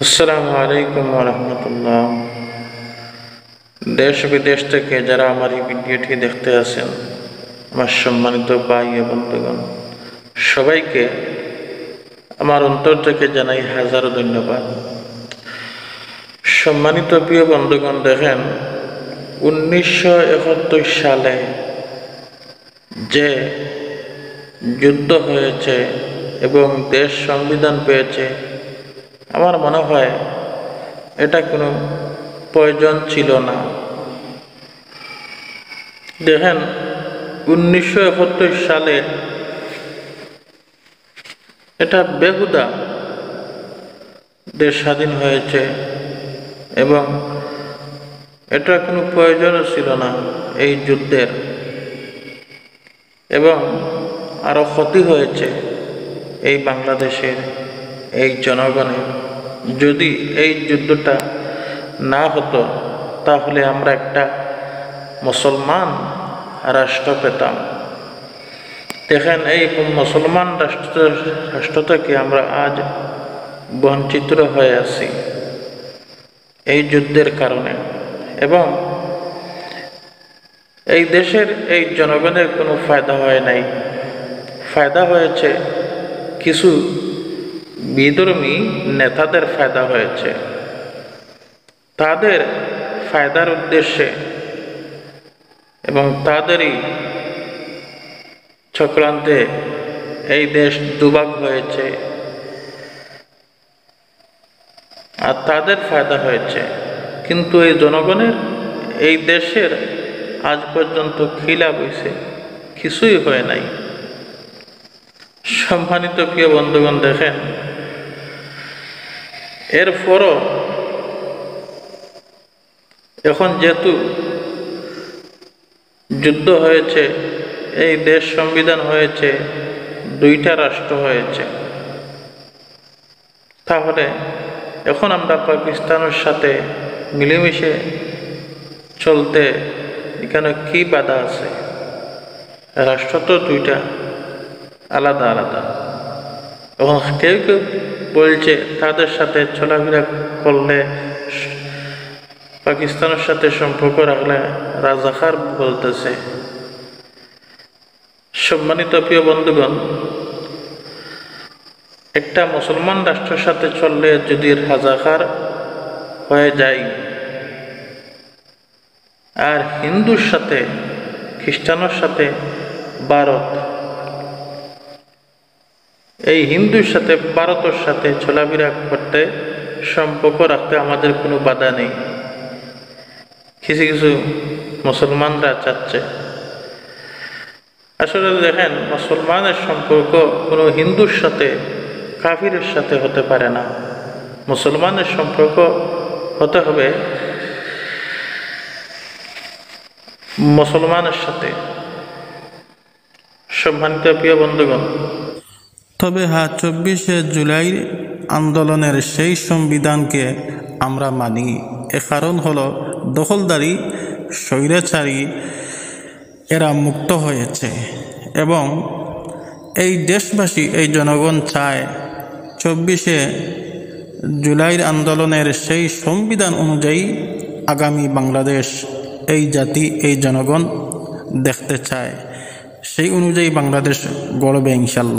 আসসালামু আলাইকুম ওয়া রাহমাতুল্লাহ। দেশ বিদেশ থেকে যারা আমার এই ভিডিওটি দেখতে আছেন, আমার সম্মানিত ভাই ও বন্ধুগণ, সবাইকে আমার অন্তর থেকে জানাই হাজারো ধন্যবাদ। সম্মানিত প্রিয় বন্ধুগণ, দেখেন 1971 সালে যে যুদ্ধ হয়েছে এবং দেশ সংবিধান পেয়েছে, আমার মনে হয় এটা কোনো প্রয়োজন ছিল না। দেখেন 1971 সালে এটা বেহুদা দেশ স্বাধীন হয়েছে এবং এটা কোনো প্রয়োজনও ছিল না এই যুদ্ধের, এবং আরও ক্ষতি হয়েছে এই বাংলাদেশের এই জনগণের। যদি এই যুদ্ধটা না হতো তাহলে আমরা একটা মুসলমান রাষ্ট্র পেতাম। দেখেন এই মুসলমান রাষ্ট্র থেকে আমরা আজ বঞ্চিত হয়ে আছি এই যুদ্ধের কারণে, এবং এই দেশের এই জনগণের কোনো ফায়দা হয় নাই। ফায়দা হয়েছে কিছু বিধর্মী নেতাদের, ফায়দা হয়েছে তাদের ফায়দার উদ্দেশ্যে, এবং তাদেরই চক্রান্তে এই দেশ দুভাগ হয়েছে আর তাদের ফায়দা হয়েছে। কিন্তু এই জনগণের, এই দেশের আজ পর্যন্ত কি লাভ হয়েছে? কিছুই হয় নাই। সম্মানিত প্রিয় বন্ধুগণ, দেখেন এরপরও এখন যেহেতু যুদ্ধ হয়েছে, এই দেশ সংবিধান হয়েছে, দুইটা রাষ্ট্র হয়েছে, তাহলে এখন আমরা পাকিস্তানের সাথে মিলেমিশে চলতে এখানে কি বাধা আছে? রাষ্ট্র তো দুইটা, আলাদা আলাদা। এবং কেউ কেউ বলছে তাদের সাথে চলাফেরা করলে, পাকিস্তানের সাথে সম্পর্ক রাখলে রাজাকার বলতেছে। সম্মানিত প্রিয় বন্ধুগণ, একটা মুসলমান রাষ্ট্রের সাথে চললে যদি রাজাকার হয়ে যায়, আর হিন্দুর সাথে, খ্রিস্টানের সাথে ভারত, এই হিন্দুর সাথে ভারতের সাথে চলাফেরা করতে, সম্পর্ক রাখতে আমাদের কোনো বাধা নেই। কিছু কিছু মুসলমানরা চাচ্ছে। আসলে দেখেন, মুসলমানের সম্পর্ক কোনো হিন্দুর সাথে, কাফিরের সাথে হতে পারে না। মুসলমানের সম্পর্ক হতে হবে মুসলমানের সাথে। সম্মানিত প্রিয় বন্ধুগণ, তবে 24শে জুলাই আন্দোলনের সেই সংবিধানকে আমরা মানি। এ কারণ হলো দখলদারি, স্বৈরাচারী এরা মুক্ত হয়েছে, এবং এই দেশবাসী, এই জনগণ চায় 24শে জুলাইয়ের আন্দোলনের সেই সংবিধান অনুযায়ী আগামী বাংলাদেশ এই জাতি, এই জনগণ দেখতে চায়। সেই অনুযায়ী বাংলাদেশ গড়বে ইনশাল্লাহ।